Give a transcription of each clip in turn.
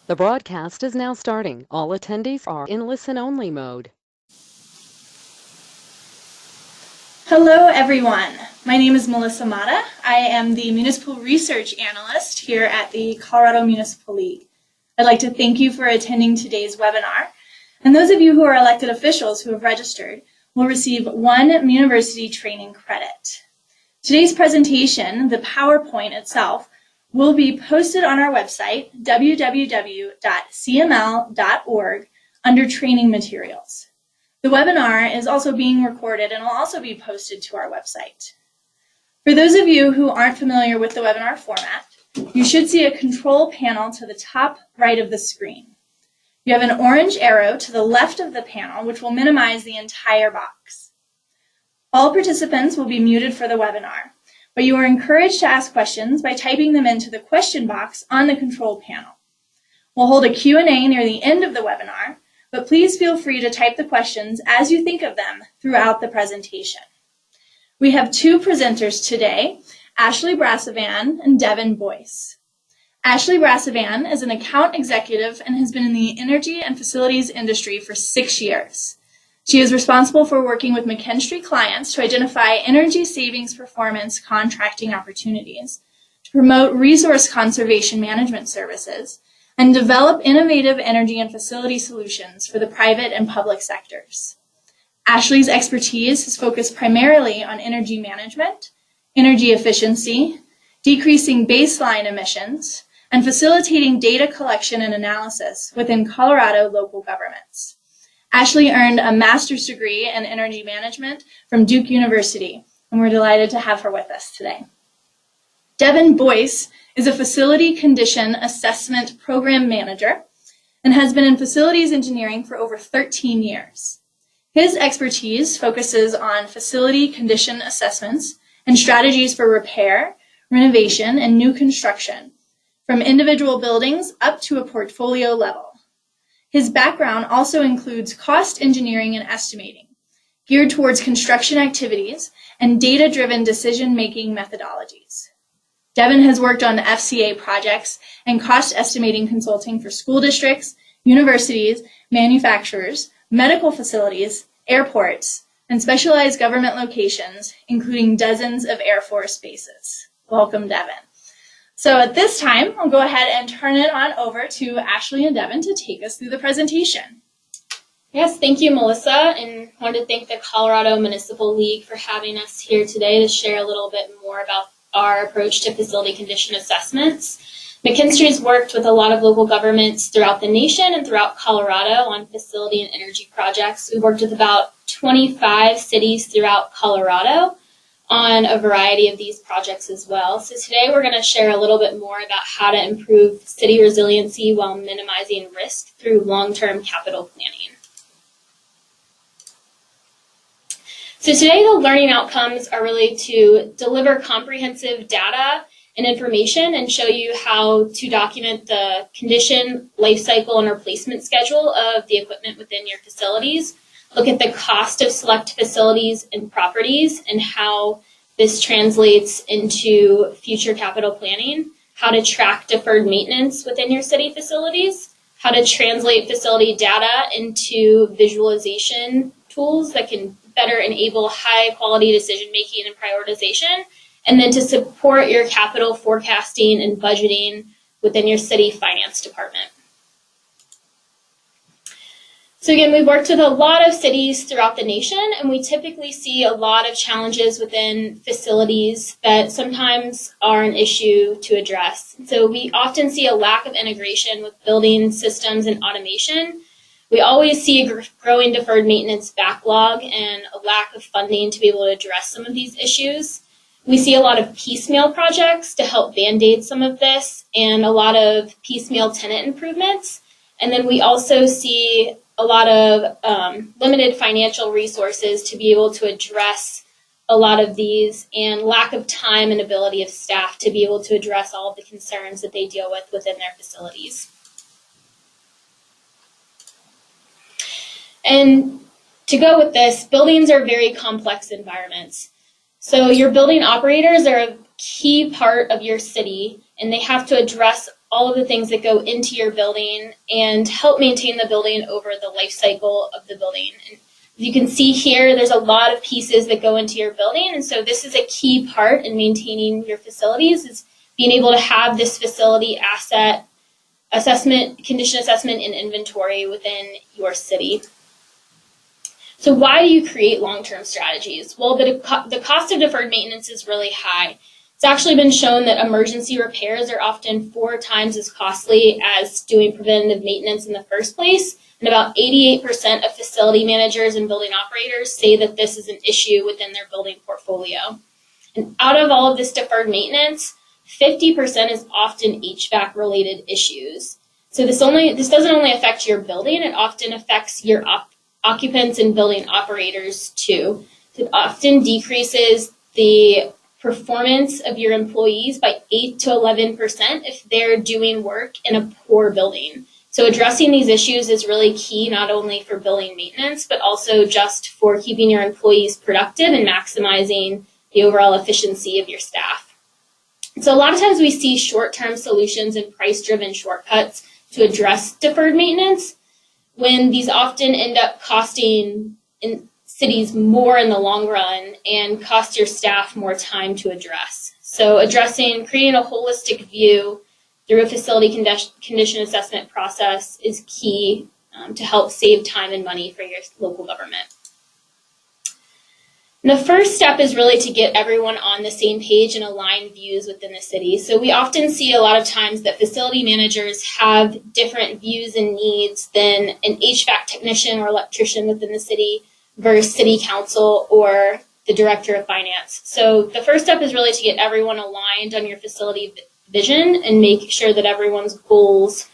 The broadcast is now starting. All attendees are in listen-only mode. Hello, everyone. My name is Melissa Mata. I am the Municipal Research Analyst here at the Colorado Municipal League. I'd like to thank you for attending today's webinar. And those of you who are elected officials who have registered will receive 1 university training credit. Today's presentation, the PowerPoint itself, will be posted on our website, www.cml.org, under Training Materials. The webinar is also being recorded and will also be posted to our website. For those of you who aren't familiar with the webinar format, you should see a control panel to the top right of the screen. You have an orange arrow to the left of the panel, which will minimize the entire box. All participants will be muted for the webinar, but you are encouraged to ask questions by typing them into the question box on the control panel. We'll hold a Q&A near the end of the webinar, but please feel free to type the questions as you think of them throughout the presentation. We have 2 presenters today, Ashley Brassavan and Devin Boyce. Ashley Brassavan is an account executive and has been in the energy and facilities industry for 6 years. She is responsible for working with McKinstry clients to identify energy savings performance contracting opportunities, to promote resource conservation management services, and develop innovative energy and facility solutions for the private and public sectors. Ashley's expertise is focused primarily on energy management, energy efficiency, decreasing baseline emissions, and facilitating data collection and analysis within Colorado local governments. Ashley earned a master's degree in energy management from Duke University, and we're delighted to have her with us today. Devin Boyce is a facility condition assessment program manager and has been in facilities engineering for over 13 years. His expertise focuses on facility condition assessments and strategies for repair, renovation, and new construction, from individual buildings up to a portfolio level. His background also includes cost engineering and estimating, geared towards construction activities and data-driven decision-making methodologies. Devin has worked on FCA projects and cost estimating consulting for school districts, universities, manufacturers, medical facilities, airports, and specialized government locations, including dozens of Air Force bases. Welcome, Devin. So at this time, I'll go ahead and turn it on over to Ashley and Devin to take us through the presentation. Yes, thank you, Melissa, and I wanted to thank the Colorado Municipal League for having us here today to share a little bit more about our approach to facility condition assessments. McKinstry's worked with a lot of local governments throughout the nation and throughout Colorado on facility and energy projects. We've worked with about 25 cities throughout Colorado on a variety of these projects as well. So today we're going to share a little bit more about how to improve city resiliency while minimizing risk through long-term capital planning. So today the learning outcomes are really to deliver comprehensive data and information and show you how to document the condition, life cycle, and replacement schedule of the equipment within your facilities. Look at the cost of select facilities and properties and how this translates into future capital planning, how to track deferred maintenance within your city facilities, how to translate facility data into visualization tools that can better enable high quality decision making and prioritization, and then to support your capital forecasting and budgeting within your city finance department. So again, we've worked with a lot of cities throughout the nation, and we typically see a lot of challenges within facilities that sometimes are an issue to address. So we often see a lack of integration with building systems and automation. We always see a growing deferred maintenance backlog and a lack of funding to be able to address some of these issues. We see a lot of piecemeal projects to help band-aid some of this and a lot of piecemeal tenant improvements. And then we also see a lot of limited financial resources to be able to address a lot of these and lack of time and ability of staff to be able to address all of the concerns that they deal with within their facilities. And to go with this, buildings are very complex environments. So your building operators are a key part of your city, and they have to address all of the things that go into your building and help maintain the building over the life cycle of the building. And you can see here, there's a lot of pieces that go into your building, and so this is a key part in maintaining your facilities, is being able to have this facility asset assessment, condition assessment, and inventory within your city. So why do you create long-term strategies? Well, the cost of deferred maintenance is really high. It's actually been shown that emergency repairs are often 4 times as costly as doing preventative maintenance in the first place. And about 88% of facility managers and building operators say that this is an issue within their building portfolio. And out of all of this deferred maintenance, 50% is often HVAC-related issues. So this doesn't only affect your building, it often affects your occupants and building operators too. It often decreases the performance of your employees by 8 to 11% if they're doing work in a poor building. So addressing these issues is really key, not only for building maintenance, but also just for keeping your employees productive and maximizing the overall efficiency of your staff. So a lot of times we see short-term solutions and price-driven shortcuts to address deferred maintenance, when these often end up costing in cities more in the long run and cost your staff more time to address. So creating a holistic view through a facility condition assessment process is key to help save time and money for your local government. And the first step is really to get everyone on the same page and align views within the city. So we often see a lot of times that facility managers have different views and needs than an HVAC technician or electrician within the city versus city council or the director of finance. So the first step is really to get everyone aligned on your facility vision and make sure that everyone's goals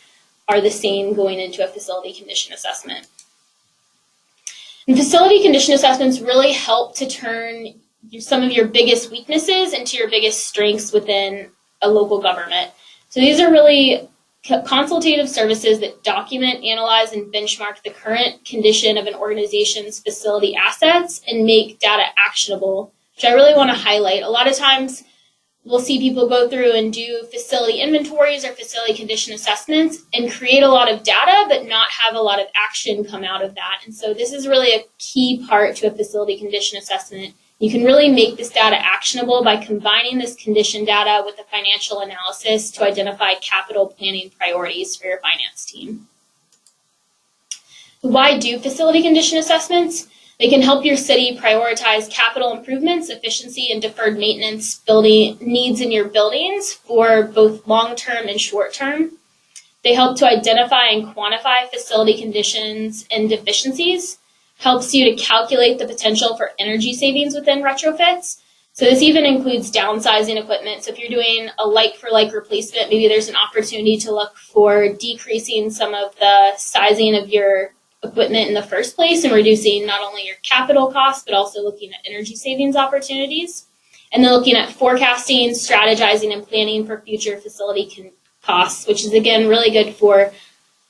are the same going into a facility condition assessment. And facility condition assessments really help to turn some of your biggest weaknesses into your biggest strengths within a local government. So these are really consultative services that document, analyze, and benchmark the current condition of an organization's facility assets and make data actionable, which I really want to highlight. A lot of times we'll see people go through and do facility inventories or facility condition assessments and create a lot of data, but not have a lot of action come out of that. And so this is really a key part to a facility condition assessment. You can really make this data actionable by combining this condition data with the financial analysis to identify capital planning priorities for your finance team. Why do facility condition assessments? They can help your city prioritize capital improvements, efficiency, and deferred maintenance building needs in your buildings for both long-term and short-term. They help to identify and quantify facility conditions and deficiencies, helps you to calculate the potential for energy savings within retrofits. So this even includes downsizing equipment. So if you're doing a like-for-like replacement, maybe there's an opportunity to look for decreasing some of the sizing of your equipment in the first place and reducing not only your capital costs, but also looking at energy savings opportunities. And then looking at forecasting, strategizing, and planning for future facility costs, which is, again, really good for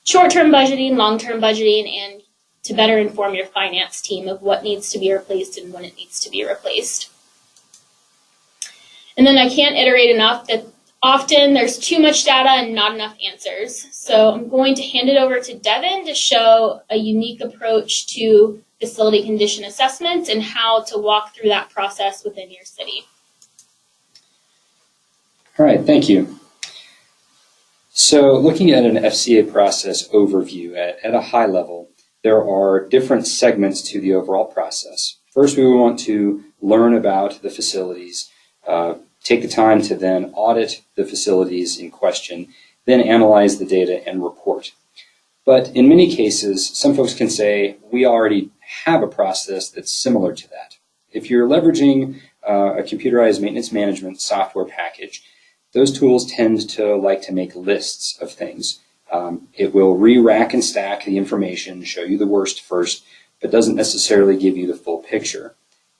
short-term budgeting, long-term budgeting, and to better inform your finance team of what needs to be replaced and when it needs to be replaced. And then I can't iterate enough that often there's too much data and not enough answers. So I'm going to hand it over to Devin to show a unique approach to facility condition assessments and how to walk through that process within your city. All right, thank you. So looking at an FCA process overview at a high level, there are different segments to the overall process. First, we want to learn about the facilities, take the time to then audit the facilities in question, then analyze the data and report. But in many cases, some folks can say, we already have a process that's similar to that. If you're leveraging a computerized maintenance management software package, those tools tend to like to make lists of things. It will re-rack and stack the information, show you the worst first, but doesn't necessarily give you the full picture.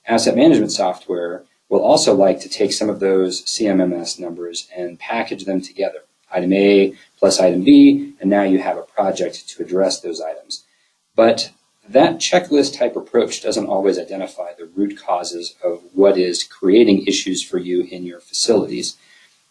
Asset management software will also like to take some of those CMMS numbers and package them together. Item A plus item B, and now you have a project to address those items. But that checklist type approach doesn't always identify the root causes of what is creating issues for you in your facilities.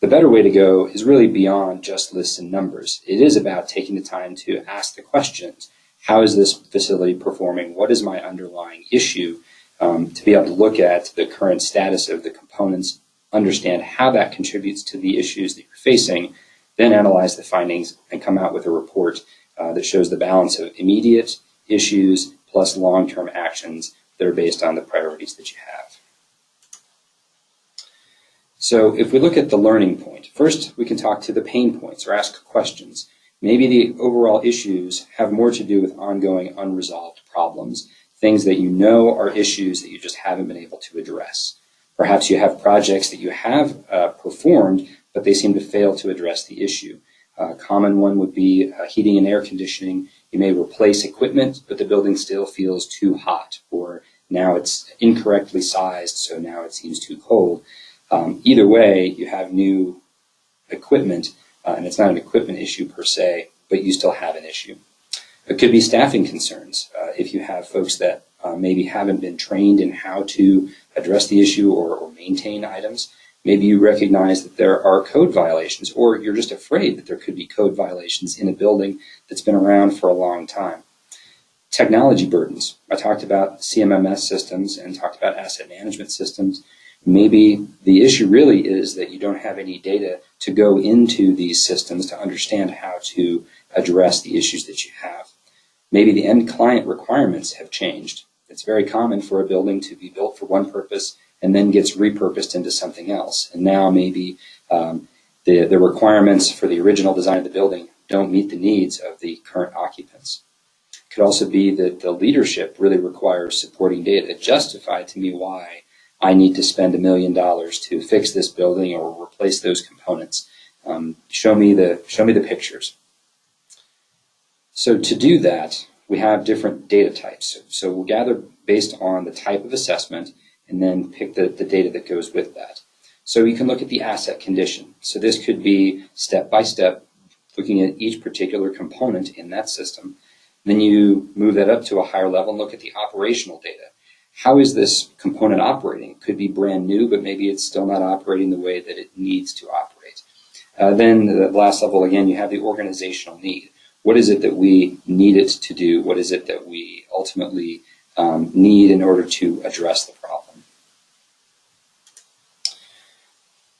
The better way to go is really beyond just lists and numbers. It is about taking the time to ask the questions. How is this facility performing? What is my underlying issue? To be able to look at the current status of the components, understand how that contributes to the issues that you're facing, then analyze the findings and come out with a report that shows the balance of immediate issues plus long-term actions that are based on the priorities that you have. So if we look at the learning point, first we can talk to the pain points or ask questions. Maybe the overall issues have more to do with ongoing unresolved problems, things that you know are issues that you just haven't been able to address. Perhaps you have projects that you have performed, but they seem to fail to address the issue. A common one would be heating and air conditioning. You may replace equipment, but the building still feels too hot, or now it's incorrectly sized, so now it seems too cold. Either way, you have new equipment, and it's not an equipment issue per se, but you still have an issue. It could be staffing concerns. If you have folks that maybe haven't been trained in how to address the issue or maintain items, maybe you recognize that there are code violations, or you're just afraid that there could be code violations in a building that's been around for a long time. Technology burdens. I talked about CMMS systems and talked about asset management systems. Maybe the issue really is that you don't have any data to go into these systems to understand how to address the issues that you have. Maybe the end client requirements have changed. It's very common for a building to be built for one purpose and then gets repurposed into something else. And now maybe the requirements for the original design of the building don't meet the needs of the current occupants. It could also be that the leadership really requires supporting data to justify to me why I need to spend $1 million to fix this building or replace those components. Show me the pictures. So to do that, we have different data types. So we'll gather based on the type of assessment and then pick the data that goes with that. So you can look at the asset condition. So this could be step by step, looking at each particular component in that system. Then you move that up to a higher level and look at the operational data. How is this component operating? It could be brand new, but maybe it's still not operating the way that it needs to operate. Then the last level, again, you have the organizational need. What is it that we need it to do? What is it that we ultimately need in order to address the problem?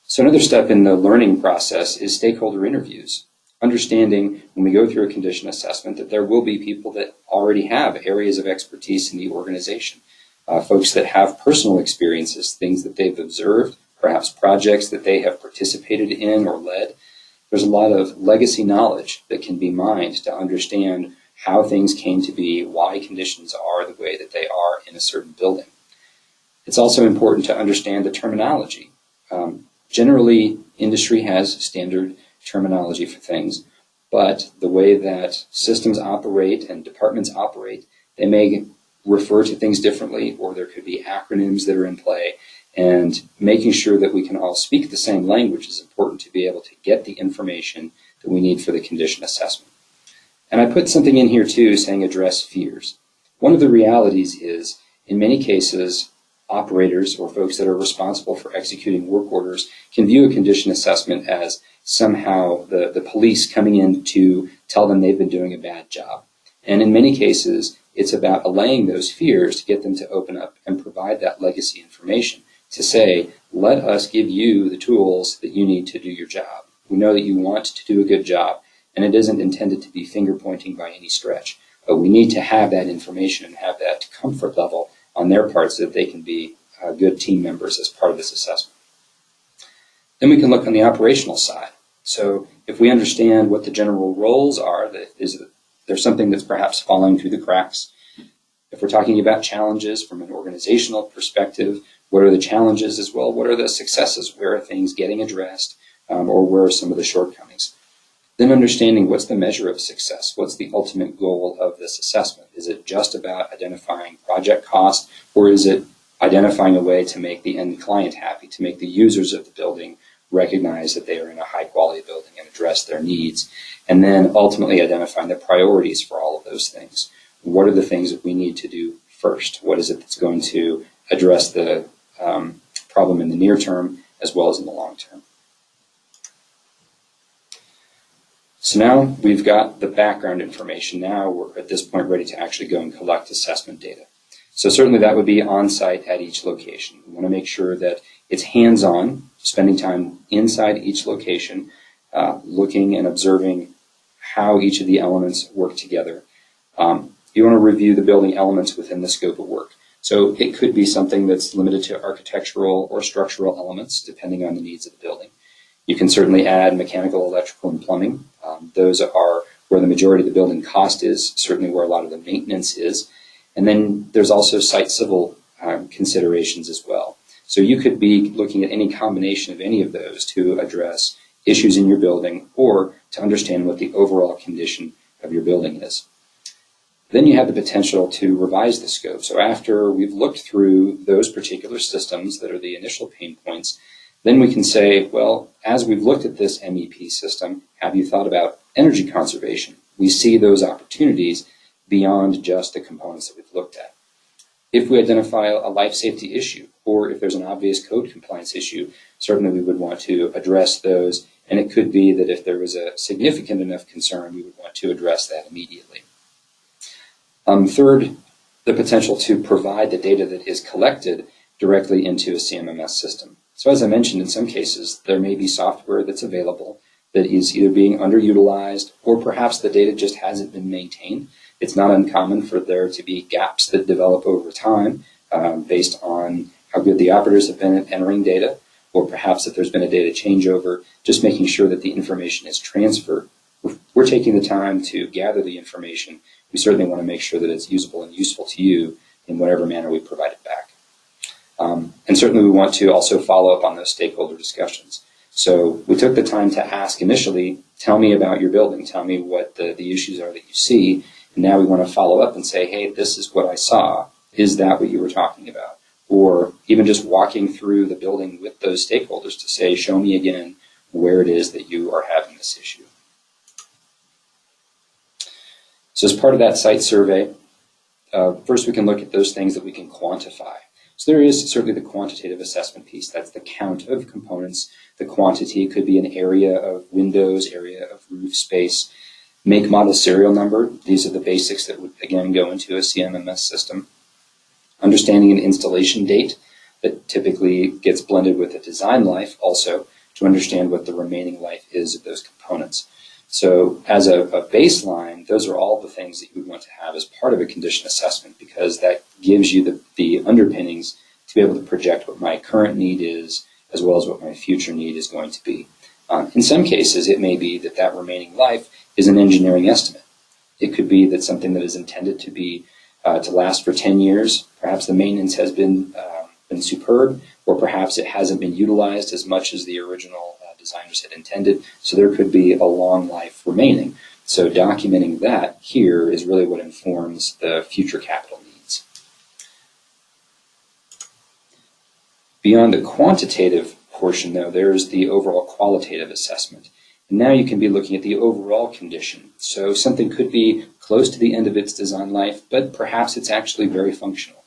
So another step in the learning process is stakeholder interviews. Understanding when we go through a condition assessment that there will be people that already have areas of expertise in the organization. Folks that have personal experiences, things that they've observed, perhaps projects that they have participated in or led. There's a lot of legacy knowledge that can be mined to understand how things came to be, why conditions are the way that they are in a certain building. It's also important to understand the terminology. Generally, industry has standard terminology for things, but the way that systems operate and departments operate, they may refer to things differently, or there could be acronyms that are in play, and making sure that we can all speak the same language is important to be able to get the information that we need for the condition assessment. And I put something in here too saying address fears. One of the realities is, in many cases, operators or folks that are responsible for executing work orders can view a condition assessment as somehow the police coming in to tell them they've been doing a bad job. And in many cases, it's about allaying those fears to get them to open up and provide that legacy information to say, let us give you the tools that you need to do your job. We know that you want to do a good job, and it isn't intended to be finger pointing by any stretch, but we need to have that information and have that comfort level on their part so that they can be good team members as part of this assessment. Then we can look on the operational side. So if we understand what the general roles are, there's something that's perhaps falling through the cracks. If we're talking about challenges from an organizational perspective, what are the challenges as well? What are the successes? Where are things getting addressed? Or where are some of the shortcomings? Then understanding what's the measure of success? What's the ultimate goal of this assessment? Is it just about identifying project cost, or is it identifying a way to make the end client happy, to make the users of the building recognize that they are in a high quality building and address their needs? And then ultimately identifying the priorities for all of those things. What are the things that we need to do first? What is it that's going to address the problem in the near term as well as in the long term? So now we've got the background information. Now we're at this point ready to actually go and collect assessment data. So certainly that would be on-site at each location. We want to make sure that it's hands-on, spending time inside each location, looking and observing how each of the elements work together. You want to review the building elements within the scope of work. So it could be something that's limited to architectural or structural elements, depending on the needs of the building. You can certainly add mechanical, electrical, and plumbing. Those are where the majority of the building cost is, certainly where a lot of the maintenance is. And then there's also site civil considerations as well. So you could be looking at any combination of any of those to address issues in your building or to understand what the overall condition of your building is. Then you have the potential to revise the scope. So after we've looked through those particular systems that are the initial pain points, then we can say, well, as we've looked at this MEP system, have you thought about energy conservation? We see those opportunities beyond just the components that we've looked at. If we identify a life safety issue, or if there's an obvious code compliance issue, certainly we would want to address those. And it could be that if there was a significant enough concern, we would want to address that immediately. Third, the potential to provide the data that is collected directly into a CMMS system. So as I mentioned, in some cases, there may be software that's available that is either being underutilized or perhaps the data just hasn't been maintained. It's not uncommon for there to be gaps that develop over time based on how good the operators have been at entering data, or perhaps if there's been a data changeover, just making sure that the information is transferred. If we're taking the time to gather the information, we certainly want to make sure that it's usable and useful to you in whatever manner we provide it back. And certainly we want to also follow up on those stakeholder discussions. So we took the time to ask initially, tell me about your building, tell me what the issues are that you see, and now we want to follow up and say, hey, this is what I saw. Is that what you were talking about? Or even just walking through the building with those stakeholders to say, show me again where it is that you are having this issue. So as part of that site survey, first we can look at those things that we can quantify. So there is certainly the quantitative assessment piece. That's the count of components. The quantity could be an area of windows, area of roof space, make, model, serial number. These are the basics that would, again, go into a CMMS system. Understanding an installation date that typically gets blended with a design life also to understand what the remaining life is of those components. So as a baseline, those are all the things that you would want to have as part of a condition assessment, because that gives you the underpinnings to be able to project what my current need is as well as what my future need is going to be. In some cases, it may be that that remaining life is an engineering estimate. It could be that something that is intended to be to last for 10 years, perhaps the maintenance has been superb, or perhaps it hasn't been utilized as much as the original designers had intended, so there could be a long life remaining. So documenting that here is really what informs the future capital needs. Beyond the quantitative portion, though, there's the overall qualitative assessment. And now you can be looking at the overall condition. So something could be close to the end of its design life, but perhaps it's actually very functional.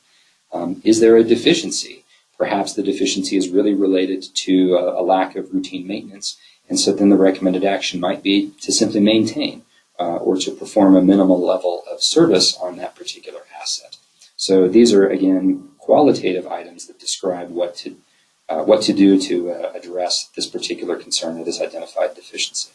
Is there a deficiency? Perhaps the deficiency is really related to a lack of routine maintenance, and so then the recommended action might be to simply maintain or to perform a minimal level of service on that particular asset. So these are, again, qualitative items that describe what to do to address this particular concern or this identified deficiency.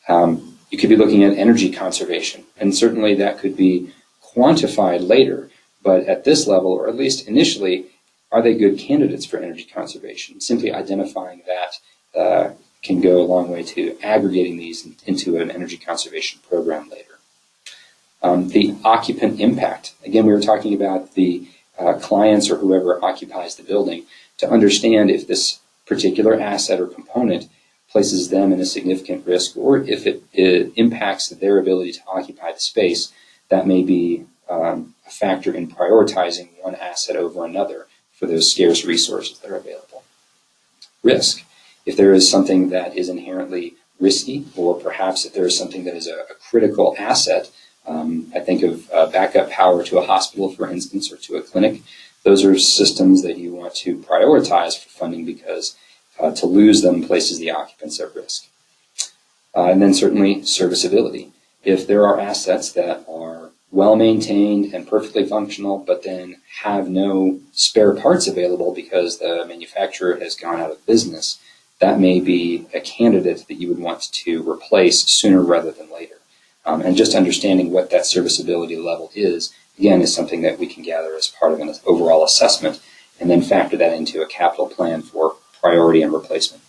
You could be looking at energy conservation, and certainly that could be quantified later, but at this level, or at least initially, are they good candidates for energy conservation? Simply identifying that can go a long way to aggregating these into an energy conservation program later. The occupant impact. Again, we were talking about the clients or whoever occupies the building to understand if this particular asset or component places them in a significant risk, or if it impacts their ability to occupy the space. That may be a factor in prioritizing one asset over another for those scarce resources that are available. Risk. If there is something that is inherently risky, or perhaps if there is something that is a critical asset, I think of backup power to a hospital, for instance, or to a clinic. Those are systems that you want to prioritize for funding because to lose them places the occupants at risk. And then certainly serviceability. If there are assets that are well maintained and perfectly functional, but then have no spare parts available because the manufacturer has gone out of business, that may be a candidate that you would want to replace sooner rather than later. And just understanding what that serviceability level is, again, is something that we can gather as part of an overall assessment and then factor that into a capital plan for priority and replacement.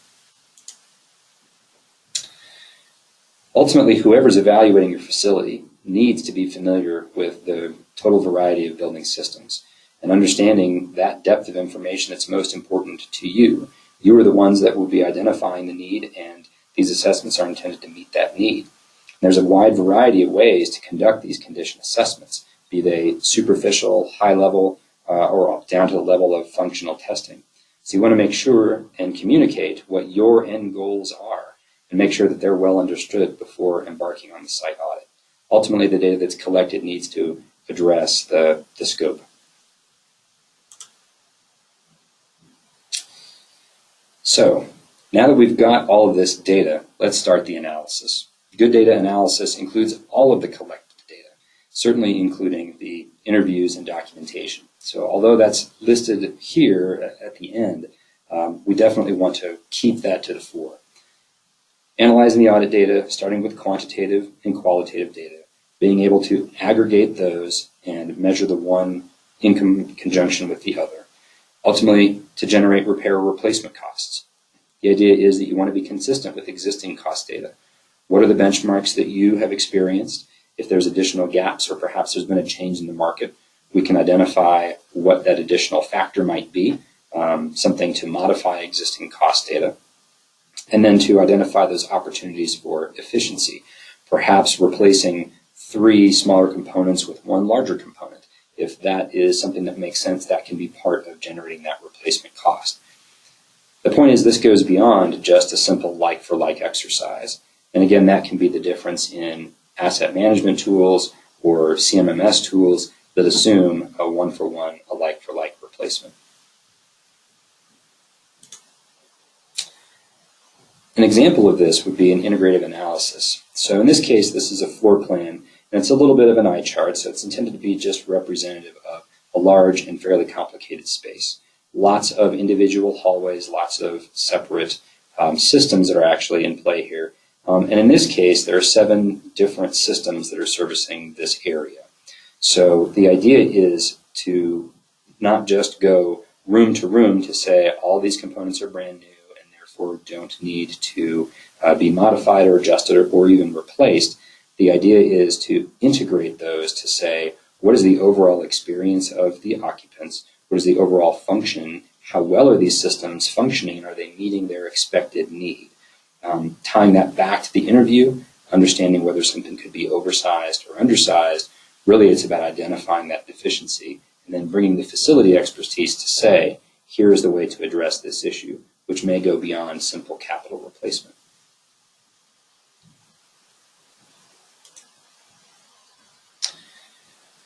Ultimately, whoever's evaluating your facility needs to be familiar with the total variety of building systems and understanding that depth of information that's most important to you. You are the ones that will be identifying the need, and these assessments are intended to meet that need. There's a wide variety of ways to conduct these condition assessments, be they superficial, high level, or down to the level of functional testing. So you want to make sure and communicate what your end goals are and make sure that they're well understood before embarking on the site audit. Ultimately, the data that's collected needs to address the scope. So now that we've got all of this data, let's start the analysis. Good data analysis includes all of the collected data, certainly including the interviews and documentation. So although that's listed here at the end, we definitely want to keep that to the fore. Analyzing the audit data, starting with quantitative and qualitative data, being able to aggregate those and measure the one in conjunction with the other. Ultimately, to generate repair or replacement costs. The idea is that you want to be consistent with existing cost data. What are the benchmarks that you have experienced? If there's additional gaps or perhaps there's been a change in the market, we can identify what that additional factor might be, something to modify existing cost data, and then to identify those opportunities for efficiency, perhaps replacing 3 smaller components with 1 larger component. If that is something that makes sense, that can be part of generating that replacement cost. The point is this goes beyond just a simple like-for-like exercise. And again, that can be the difference in asset management tools or CMMS tools that assume a one-for-one, a like-for-like replacement. An example of this would be an integrative analysis. So in this case, this is a floor plan, and it's a little bit of an eye chart, so it's intended to be just representative of a large and fairly complicated space. Lots of individual hallways, lots of separate systems that are actually in play here. And in this case, there are 7 different systems that are servicing this area. So the idea is to not just go room to room to say all these components are brand new and therefore don't need to be modified or adjusted or even replaced. The idea is to integrate those to say, what is the overall experience of the occupants? What is the overall function? How well are these systems functioning? And are they meeting their expected need? Tying that back to the interview, understanding whether something could be oversized or undersized. Really, it's about identifying that deficiency and then bringing the facility expertise to say, here is the way to address this issue, which may go beyond simple capital replacement.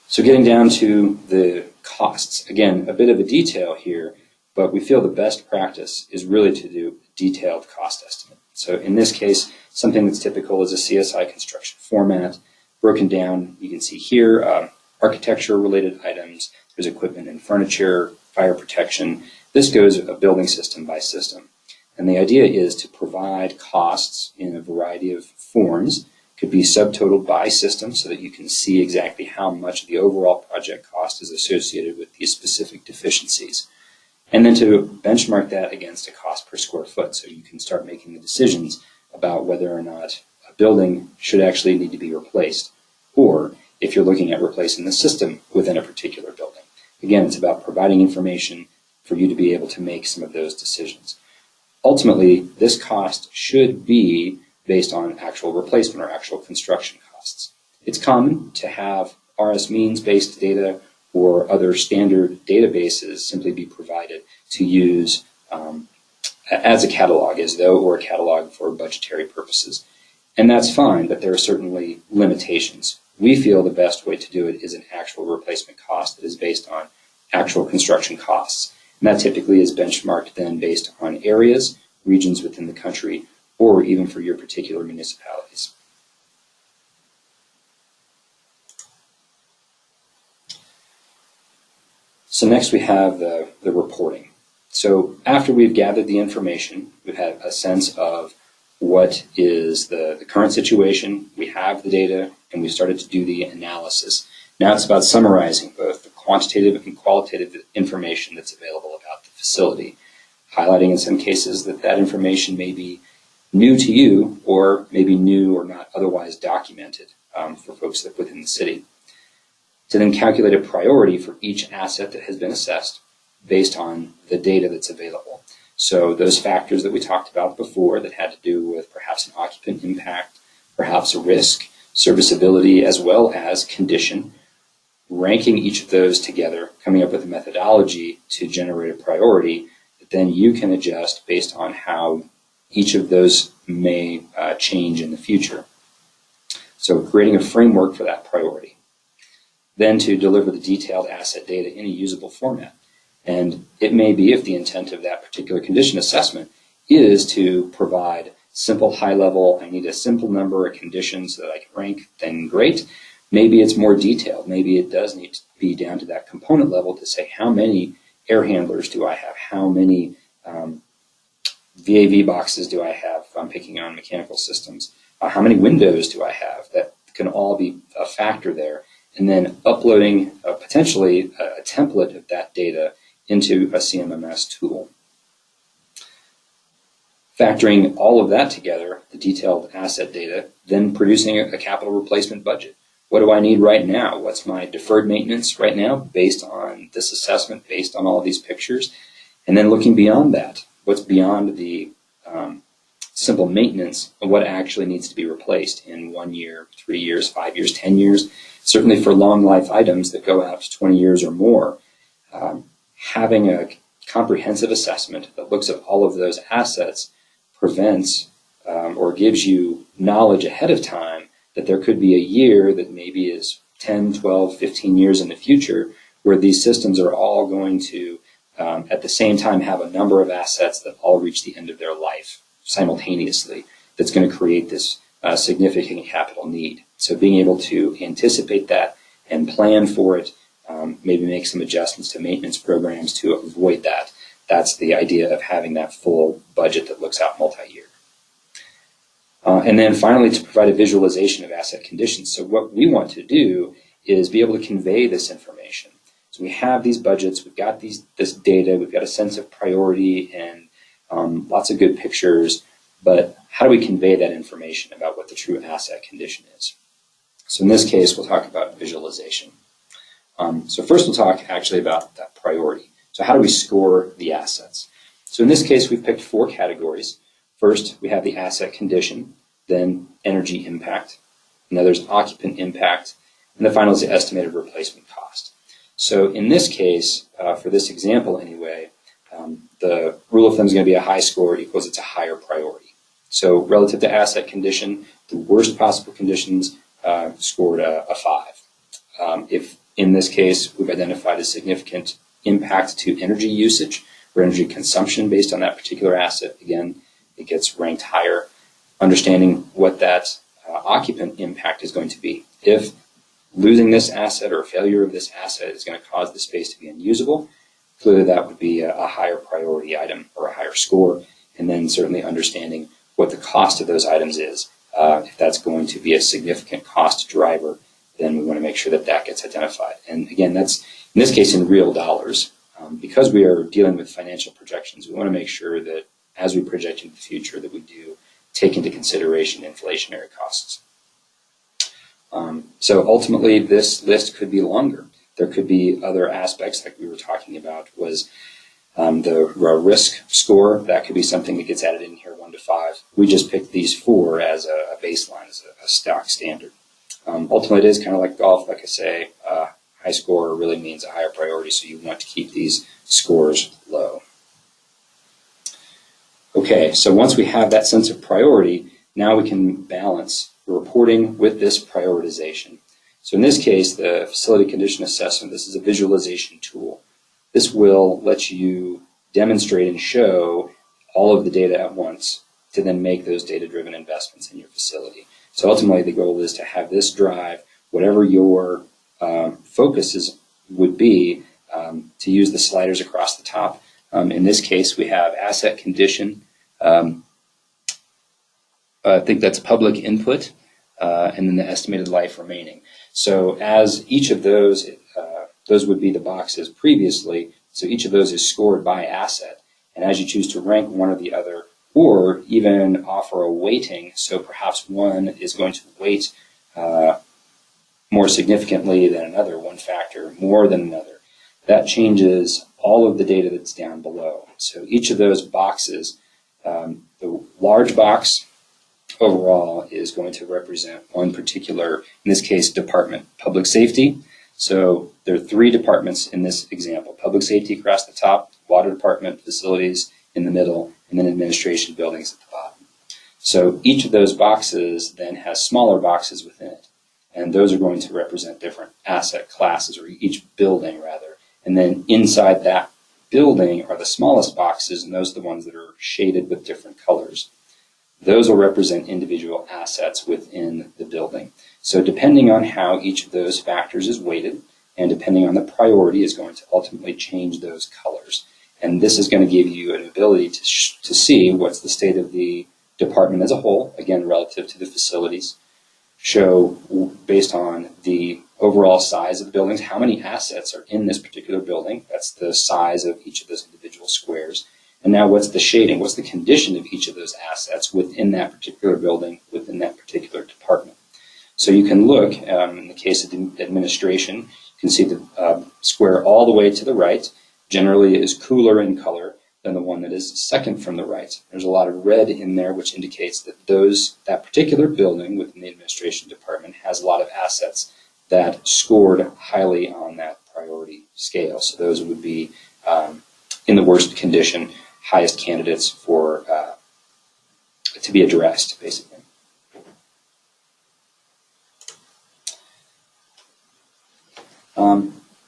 So getting down to the costs, again, a bit of a detail here, but we feel the best practice is really to do a detailed cost estimate. So in this case, something that's typical is a CSI construction format, broken down. You can see here architecture-related items. There's equipment and furniture, fire protection. This goes building system by system. And the idea is to provide costs in a variety of forms. Could be subtotaled by system so that you can see exactly how much of the overall project cost is associated with these specific deficiencies. And then to benchmark that against a cost per square foot so you can start making the decisions about whether or not a building should actually need to be replaced, or if you're looking at replacing the system within a particular building. Again, it's about providing information for you to be able to make some of those decisions. Ultimately, this cost should be based on actual replacement or actual construction costs. It's common to have RS means-based data or other standard databases simply be provided to use as a catalog, as though or a catalog for budgetary purposes. And that's fine, but there are certainly limitations. We feel the best way to do it is an actual replacement cost that is based on actual construction costs. And that typically is benchmarked then based on areas, regions within the country, or even for your particular municipalities. So next we have the reporting. So after we've gathered the information, we've had a sense of what is the current situation, we have the data, and we've started to do the analysis. Now it's about summarizing both the quantitative and qualitative information that's available about the facility, highlighting in some cases that information may be new to you or maybe new or not otherwise documented for folks that within the city. To then calculate a priority for each asset that has been assessed based on the data that's available. So those factors that we talked about before that had to do with perhaps an occupant impact, perhaps a risk, serviceability, as well as condition, ranking each of those together, coming up with a methodology to generate a priority that then you can adjust based on how each of those may change in the future. So creating a framework for that priority. Then to deliver the detailed asset data in a usable format. And it may be, if the intent of that particular condition assessment is to provide simple high level, I need a simple number of conditions that I can rank, then great. Maybe it's more detailed. Maybe it does need to be down to that component level to say how many air handlers do I have? How many VAV boxes do I have if I'm picking on mechanical systems? How many windows do I have? That can all be a factor there. And then uploading potentially a template of that data into a CMMS tool. Factoring all of that together, the detailed asset data, then producing a capital replacement budget. What do I need right now? What's my deferred maintenance right now based on this assessment, based on all of these pictures? And then looking beyond that, what's beyond the simple maintenance of what actually needs to be replaced in 1 year, 3 years, 5 years, 10 years, certainly for long life items that go out to 20 years or more. Having a comprehensive assessment that looks at all of those assets prevents or gives you knowledge ahead of time that there could be a year that maybe is 10, 12, 15 years in the future where these systems are all going to, at the same time, have a number of assets that all reach the end of their life simultaneously. That's going to create this significant capital need. So being able to anticipate that and plan for it, maybe make some adjustments to maintenance programs to avoid that. That's the idea of having that full budget that looks out multi-year. And then finally, to provide a visualization of asset conditions. So what we want to do is be able to convey this information. So we have these budgets, we've got this data, we've got a sense of priority and lots of good pictures, but how do we convey that information about what the true asset condition is? So in this case, we'll talk about visualization. So first we'll talk actually about that priority. So how do we score the assets? So in this case, we've picked 4 categories. First, we have the asset condition, then energy impact, and then there's occupant impact, and the final is the estimated replacement cost. So in this case, for this example anyway, the rule of thumb is going to be a high score equals it's a higher priority. So relative to asset condition, the worst possible conditions scored a 5. If in this case we've identified a significant impact to energy usage or energy consumption based on that particular asset, again, it gets ranked higher. Understanding what that occupant impact is going to be. If losing this asset or failure of this asset is going to cause the space to be unusable, clearly that would be a higher priority item or a higher score. And then certainly understanding what the cost of those items is. If that's going to be a significant cost driver, then we want to make sure that that gets identified. And again, that's in this case in real dollars. Because we are dealing with financial projections, we want to make sure that as we project into the future that we do take into consideration inflationary costs. So ultimately, this list could be longer. There could be other aspects like we were talking about was the risk score. That could be something that gets added in here 1 to 5. We just picked these 4 as a baseline, as a stock standard. Ultimately, it is kind of like golf. Like I say, high score really means a higher priority, so you want to keep these scores low. Okay, so once we have that sense of priority, now we can balance the reporting with this prioritization. So in this case, the facility condition assessment, this is a visualization tool. This will let you demonstrate and show all of the data at once to then make those data-driven investments in your facility. So ultimately, the goal is to have this drive whatever your focus would be, to use the sliders across the top. In this case, we have asset condition. I think that's public input, and then the estimated life remaining. So as each of those would be the boxes previously, so each of those is scored by asset. And as you choose to rank one or the other, or even offer a weighting, so perhaps one is going to weight more significantly than another, one factor more than another, that changes all of the data that's down below. So each of those boxes, the large box overall is going to represent one particular, in this case, department, public safety. So there are 3 departments in this example: public safety across the top, water department, facilities in the middle, and then administration buildings at the bottom. So each of those boxes then has smaller boxes within it. And those are going to represent different asset classes, or each building rather. And then inside that building are the smallest boxes, and those are the ones that are shaded with different colors. Those will represent individual assets within the building. So depending on how each of those factors is weighted, and depending on the priority, is going to ultimately change those colors. And this is going to give you an ability to see what's the state of the department as a whole, again, relative to the facilities. Show, based on the overall size of the buildings, how many assets are in this particular building. That's the size of each of those individual squares. And now what's the shading? What's the condition of each of those assets within that particular building, within that particular department? So you can look, in the case of the administration, you can see the square all the way to the right generally is cooler in color than the one that is second from the right. There's a lot of red in there, which indicates that that particular building within the administration department has a lot of assets that scored highly on that priority scale. So those would be, in the worst condition, highest candidates for to be addressed, basically.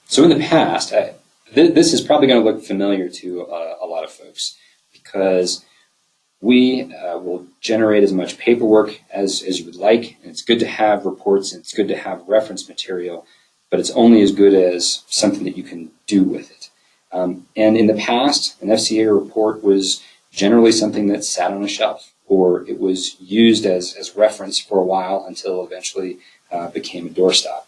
So in the past, this is probably going to look familiar to a lot of folks, because we will generate as much paperwork as you would like, and it's good to have reports, and it's good to have reference material, but it's only as good as something that you can do with it. And in the past, an FCA report was generally something that sat on a shelf, or it was used as reference for a while until eventually became a doorstop.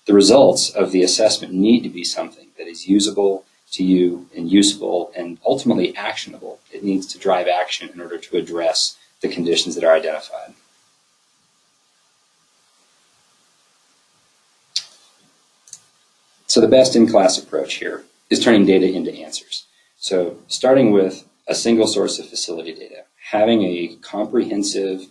The results of the assessment need to be something that is usable to you and useful and ultimately actionable. It needs to drive action in order to address the conditions that are identified. So the best-in-class approach here is turning data into answers. So starting with a single source of facility data, having a comprehensive,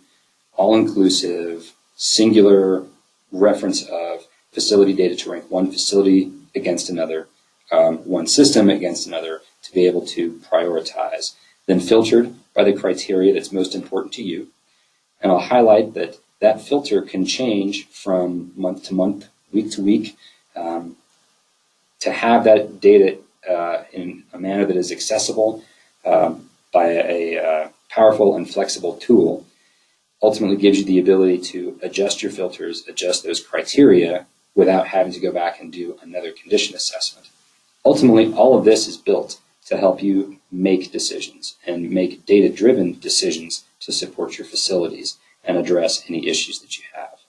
all-inclusive, singular reference of facility data to rank one facility against another, one system against another, to be able to prioritize, then filtered by the criteria that's most important to you. And I'll highlight that that filter can change from month to month, week to week, to have that data in a manner that is accessible by a powerful and flexible tool ultimately gives you the ability to adjust your filters, adjust those criteria without having to go back and do another condition assessment. Ultimately, all of this is built to help you make decisions and make data-driven decisions to support your facilities and address any issues that you have.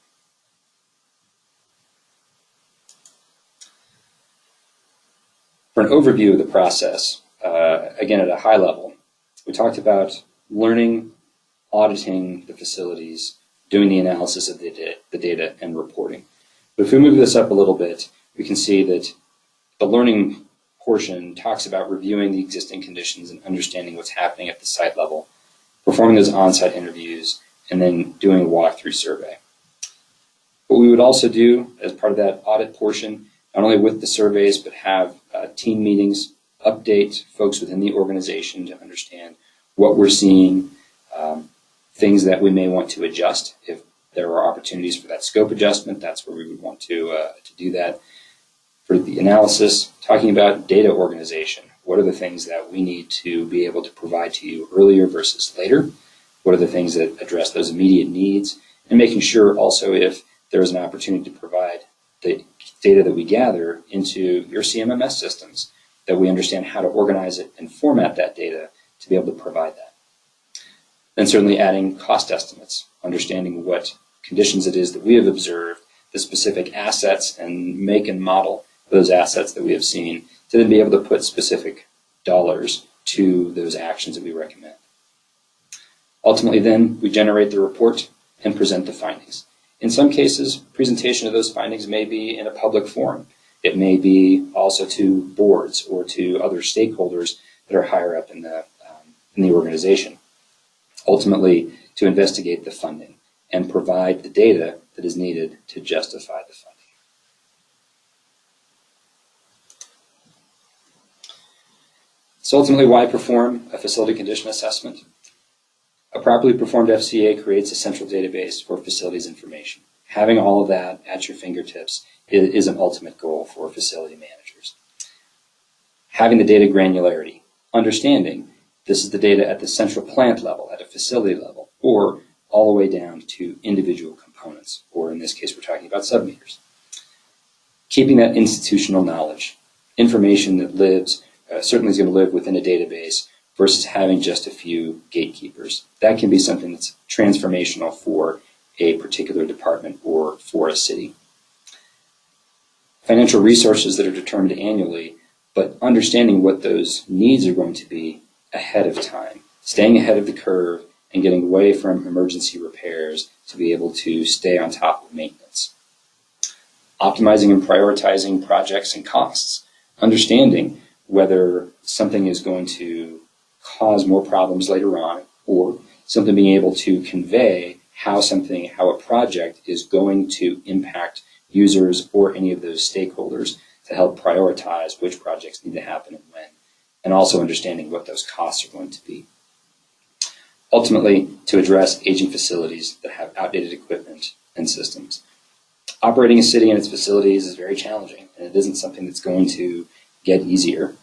For an overview of the process, again, at a high level, we talked about learning, auditing the facilities, doing the analysis of the data, and reporting. But if we move this up a little bit, we can see that the learning portion talks about reviewing the existing conditions and understanding what's happening at the site level, performing those on-site interviews, and then doing a walkthrough survey. What we would also do as part of that audit portion, not only with the surveys, but have team meetings, update folks within the organization to understand what we're seeing, things that we may want to adjust. If there are opportunities for that scope adjustment, that's where we would want to do that. For the analysis, talking about data organization, what are the things that we need to be able to provide to you earlier versus later? what are the things that address those immediate needs, and making sure also if there is an opportunity to provide the data that we gather into your CMMS systems, that we understand how to organize it and format that data to be able to provide that. Then certainly adding cost estimates, understanding what conditions it is that we have observed, the specific assets and make and model of those assets that we have seen, to then be able to put specific dollars to those actions that we recommend. Ultimately then, we generate the report and present the findings. In some cases, presentation of those findings may be in a public forum. It may be also to boards or to other stakeholders that are higher up in the organization. Ultimately, to investigate the funding and provide the data that is needed to justify the funding. So ultimately, why perform a facility condition assessment? A properly performed FCA creates a central database for facilities information. Having all of that at your fingertips is an ultimate goal for facility managers. Having the data granularity, understanding this is the data at the central plant level, at a facility level, or all the way down to individual components, or in this case, we're talking about submeters. Keeping that institutional knowledge, information that lives, certainly is going to live within a database versus having just a few gatekeepers. That can be something that's transformational for a particular department or for a city. Financial resources that are determined annually, but understanding what those needs are going to be ahead of time, staying ahead of the curve and getting away from emergency repairs to be able to stay on top of maintenance. Optimizing and prioritizing projects and costs, understanding whether something is going to cause more problems later on, or something being able to convey how a project is going to impact users or any of those stakeholders to help prioritize which projects need to happen and when, and also understanding what those costs are going to be. Ultimately, to address aging facilities that have outdated equipment and systems. Operating a city and its facilities is very challenging, and it isn't something that's going to get easier.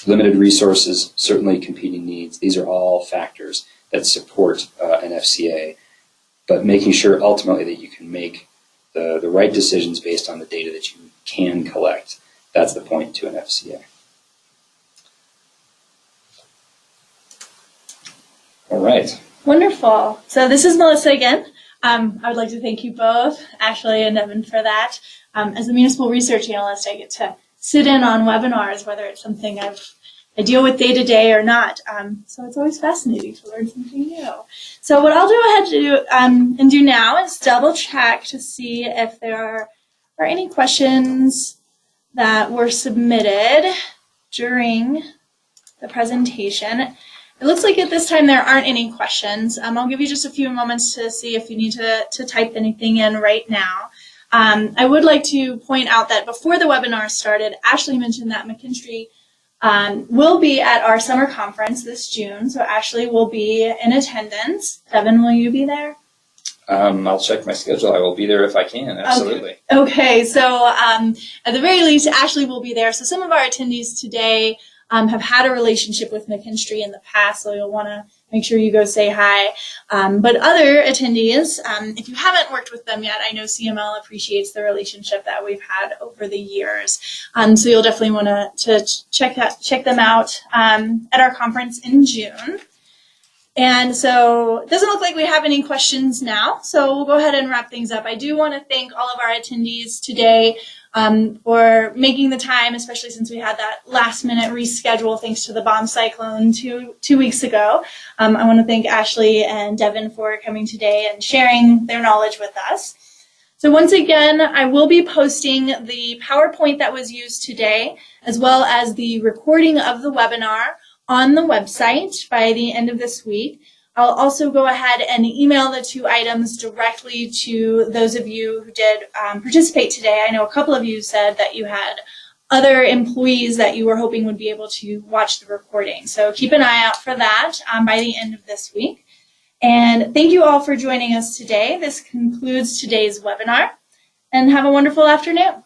Limited resources, certainly competing needs, these are all factors that support an FCA, but making sure ultimately that you can make the right decisions based on the data that you can collect. That's the point to an FCA. All right. Wonderful. So this is Melissa again. I would like to thank you both, Ashley and Devin, for that. As a municipal research analyst, I get to sit in on webinars, whether it's something I deal with day to day or not. So it's always fascinating to learn something new. So what I'll go ahead and do now is double check to see if there are any questions that were submitted during the presentation. It looks like at this time there aren't any questions. I'll give you just a few moments to see if you need to type anything in right now. I would like to point out that before the webinar started, Ashley mentioned that McKinstry will be at our summer conference this June. So Ashley will be in attendance. Devin, will you be there? I'll check my schedule. I will be there if I can, absolutely. Okay. So at the very least, Ashley will be there. So some of our attendees today have had a relationship with McKinstry in the past, so you'll want to make sure you go say hi. But other attendees, if you haven't worked with them yet, I know CML appreciates the relationship that we've had over the years. So you'll definitely want to check them out at our conference in June. And so it doesn't look like we have any questions now, so we'll go ahead and wrap things up. I do want to thank all of our attendees today for making the time, especially since we had that last minute reschedule thanks to the bomb cyclone two weeks ago. I want to thank Ashley and Devin for coming today and sharing their knowledge with us. So once again, I will be posting the PowerPoint that was used today, as well as the recording of the webinar on the website by the end of this week. I'll also go ahead and email the two items directly to those of you who did participate today. I know a couple of you said that you had other employees that you were hoping would be able to watch the recording. So keep an eye out for that by the end of this week. And thank you all for joining us today. This concludes today's webinar, and have a wonderful afternoon.